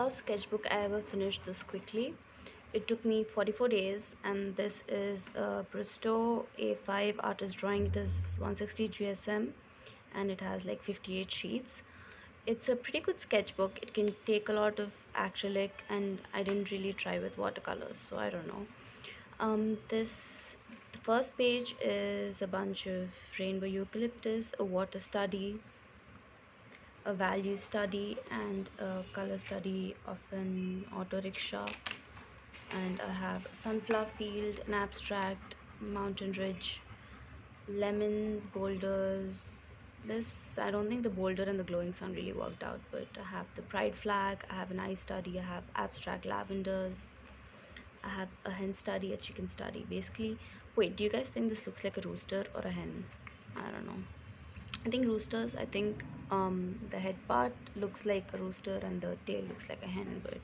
first sketchbook I ever finished this quickly. It took me 44 days, and this is a Brusto A5 artist drawing. It is 160 GSM and it has like 58 sheets. It's a pretty good sketchbook. It can take a lot of acrylic, and I didn't really try with watercolors, so I don't know. The first page is a bunch of rainbow eucalyptus, a water study, a value study, and a color study of an auto rickshaw. And I have sunflower field, an abstract, mountain ridge, lemons, boulders. This, I don't think the boulder and the glowing sun really worked out, but I have the pride flag, I have an eye study, I have abstract lavenders, I have a hen study, a chicken study. Basically, wait, do you guys think this looks like a rooster or a hen? I don't know. I think roosters. I think the head part looks like a rooster and the tail looks like a hen, but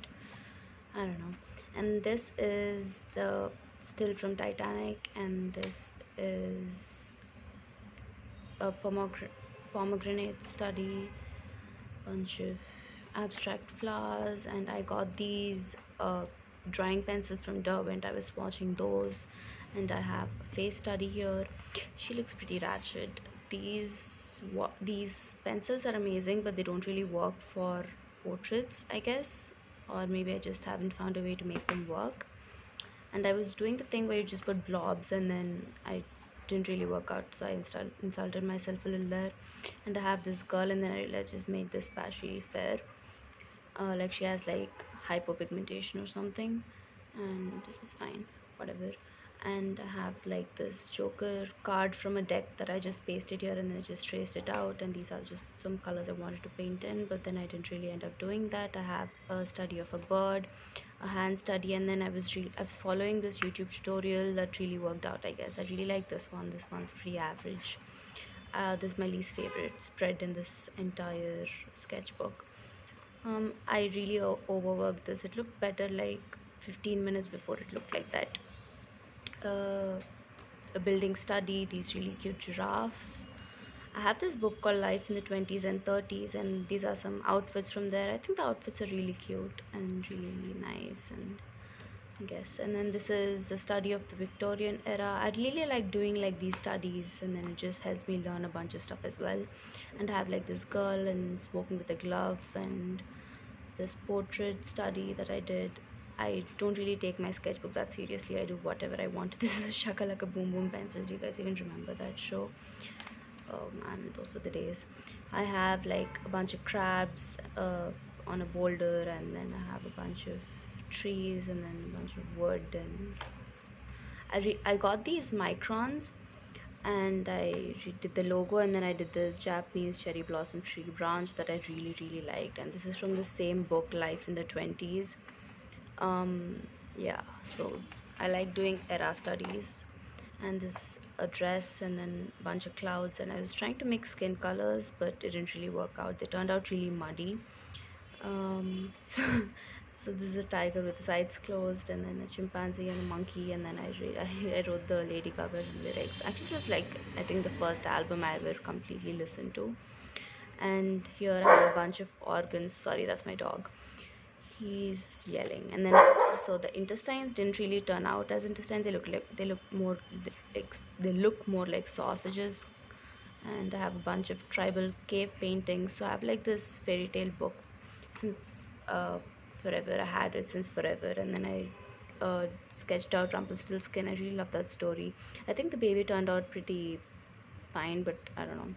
I don't know. And this is the still from Titanic, and this is a pomegranate study, bunch of abstract flowers, and I got these drawing pencils from Derwent. I was watching those, and I have a face study here. She looks pretty ratchet. These pencils are amazing, but they don't really work for portraits, I guess, or maybe I just haven't found a way to make them work. And I was doing the thing where you just put blobs, and then I didn't really work out, so I insulted myself a little there. And I have this girl, and then I realized I just made this patchy fair, like she has like hypopigmentation or something, and it was fine, whatever. And I have like this Joker card from a deck that I just pasted here, and then I just traced it out, and these are just some colors I wanted to paint in, but then I didn't really end up doing that. I have a study of a bird, a hand study, and then I was following this YouTube tutorial that really worked out, I guess. I really like this one. This one's pretty average. This is my least favorite spread in this entire sketchbook. I really overworked this. It looked better like 15 minutes before it looked like that. A building study, these really cute giraffes. I have this book called Life in the 20s and 30s, and these are some outfits from there. I think the outfits are really cute and really nice, and I guess. And then this is the study of the Victorian era. I really like doing like these studies, and then it just helps me learn a bunch of stuff as well. And I have like this girl and smoking with a glove, and this portrait study that I did. I don't really take my sketchbook that seriously. I do whatever I want. This is a Shakalaka Boom Boom pencil. Do you guys even remember that show? Oh man, those were the days. I have like a bunch of crabs on a boulder, and then I have a bunch of trees, and then a bunch of wood. And I got these microns, and I did the logo, and then I did this Japanese cherry blossom tree branch that I really liked. And this is from the same book, Life in the 20s. Yeah, so I like doing era studies. And this a dress, and then a bunch of clouds, and I was trying to mix skin colors, but it didn't really work out. They turned out really muddy. So this is a tiger with the sides closed, and then a chimpanzee and a monkey, and then I wrote the Lady Gaga lyrics. Actually, it was like, I think, the first album I ever completely listened to. And here I have a bunch of organs. Sorry, that's my dog. He's yelling. And then so the intestines didn't really turn out as intestines. They look more like sausages. And I have a bunch of tribal cave paintings. So I have like this fairy tale book since forever. I had it since forever, and then I sketched out Rumpelstiltskin. I really love that story. I think the baby turned out pretty fine, but I don't know.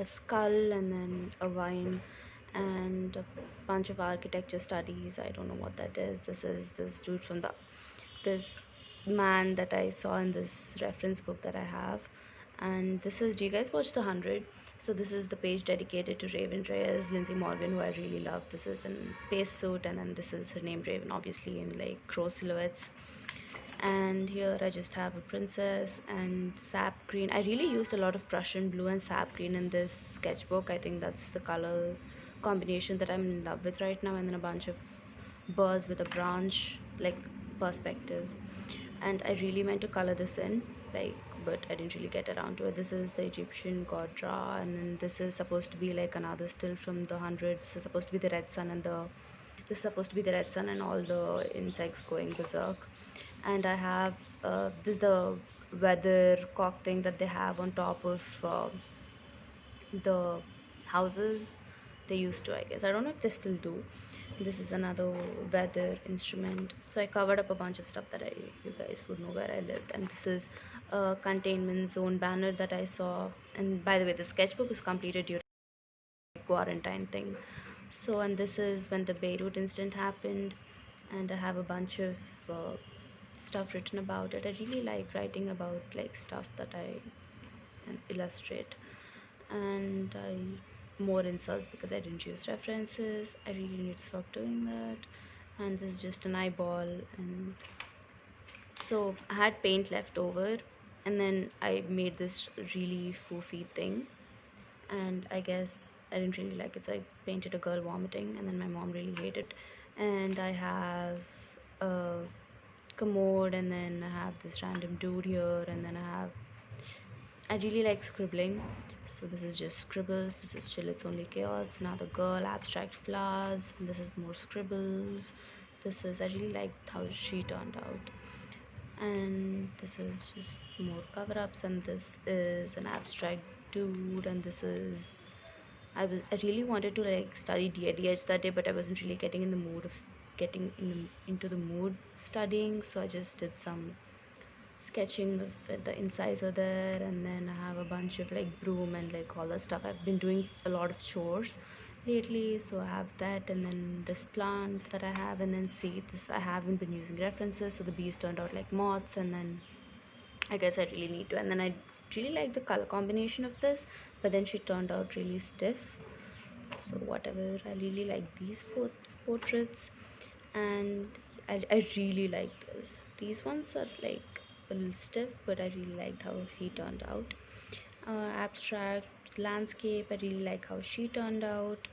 A skull, and then a vine, and a bunch of architecture studies. I don't know what that is. This is this dude from this man that I saw in this reference book that I have. And this is, do you guys watch The 100? So this is the page dedicated to Raven Reyes, Lindsay Morgan, who I really love. This is in spacesuit, and then this is her name Raven, obviously in like crow silhouettes. And here I just have a princess and sap green. I really used a lot of Prussian blue and sap green in this sketchbook. I think that's the color combination that I'm in love with right now. And then a bunch of birds with a branch like perspective, and I really meant to color this in, like, but I didn't really get around to it. This is the Egyptian god Ra, and then this is supposed to be like another still from The 100. This is supposed to be the red sun and the This is supposed to be the red sun and all the insects going berserk. And I have this is the weather cock thing that they have on top of the houses. They used to, I guess. I don't know if they still do. This is another weather instrument. So I covered up a bunch of stuff that you guys would know where I lived. And this is a containment zone banner that I saw. And by the way, the sketchbook is completed during quarantine thing. So, and this is when the Beirut incident happened, and I have a bunch of stuff written about it. I really like writing about like stuff that I can illustrate, and I more insults because I didn't use references. I really need to stop doing that. And this is just an eyeball, and so I had paint left over, and then I made this really foofy thing, and I guess I didn't really like it, so I painted a girl vomiting, and then my mom really hated it. And I have a commode, and then I have this random dude here, and then I really like scribbling, so this is just scribbles. This is chill, it's only chaos. Another girl, abstract flowers, and this is more scribbles. This is, I really liked how she turned out. And this is just more cover-ups, and this is an abstract dude, and this is I really wanted to like study DADH that day, but I wasn't really getting in the mood of getting into the mood studying, so I just did some sketching of the incisor there. And then I have a bunch of like broom and like all the stuff. I've been doing a lot of chores lately, so I have that. And then this plant that I have, and then see this, I haven't been using references, so the bees turned out like moths. And then I guess I really need to. And then I really like the color combination of this, but then she turned out really stiff, so whatever. I really like these portraits, and I really like this. These ones are like a little stiff, but I really liked how he turned out. Abstract landscape, I really like how she turned out.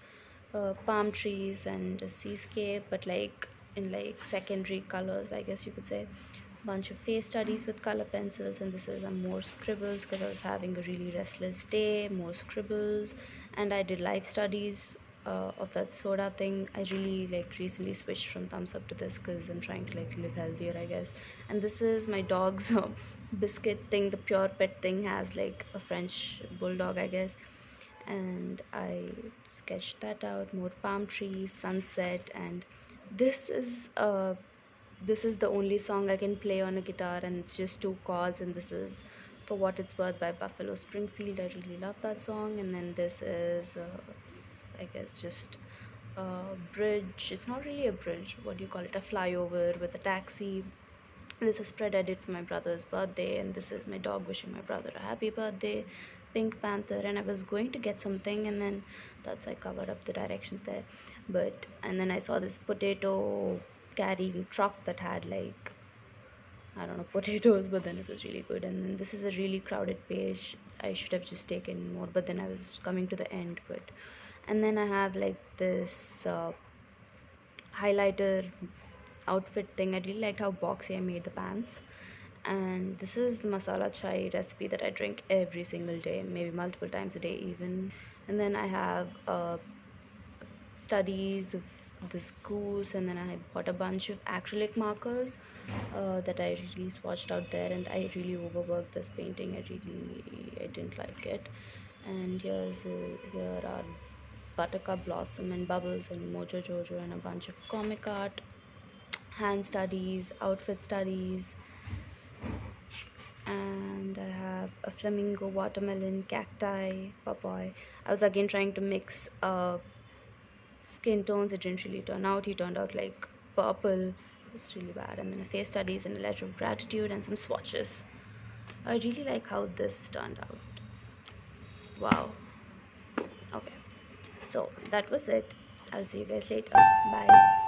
Palm trees and a seascape, but like in like secondary colors, I guess you could say. Bunch of face studies with color pencils, and this is more scribbles because I was having a really restless day. More scribbles. And I did life studies of that soda thing. I really like recently switched from thumbs up to this because I'm trying to like live healthier, I guess. And this is my dog's biscuit thing. The Pure Pet thing has like a French bulldog, I guess, and I sketched that out. More palm trees, sunset. And this is the only song I can play on a guitar, and it's just two chords. And this is For What It's Worth by Buffalo Springfield. I really love that song. And then this is I guess just a bridge. It's not really a bridge, what do you call it, a flyover with a taxi. This is spread I did for my brother's birthday, and this is my dog wishing my brother a happy birthday. Pink Panther. And I was going to get something, and then that's, I covered up the directions there. But and then I saw this potato carrying truck that had like, I don't know, potatoes, but then it was really good. And then this is a really crowded page. I should have just taken more, but then I was coming to the end. But and then I have like this highlighter outfit thing. I really liked how boxy I made the pants. And this is the masala chai recipe that I drink every single day, maybe multiple times a day even. And then I have studies of this goose, and then I bought a bunch of acrylic markers that I really swatched out there, and I really overworked this painting. I didn't like it. And here are Buttercup Blossom and Bubbles and Mojo Jojo and a bunch of comic art, hand studies, outfit studies. And I have a flamingo, watermelon, cacti, papaw. I was again trying to mix skin tones. It didn't really turn out. He turned out like purple. It was really bad. And then a face studies and a letter of gratitude and some swatches. I really like how this turned out. Wow. Okay, so that was it. I'll see you guys later. Bye.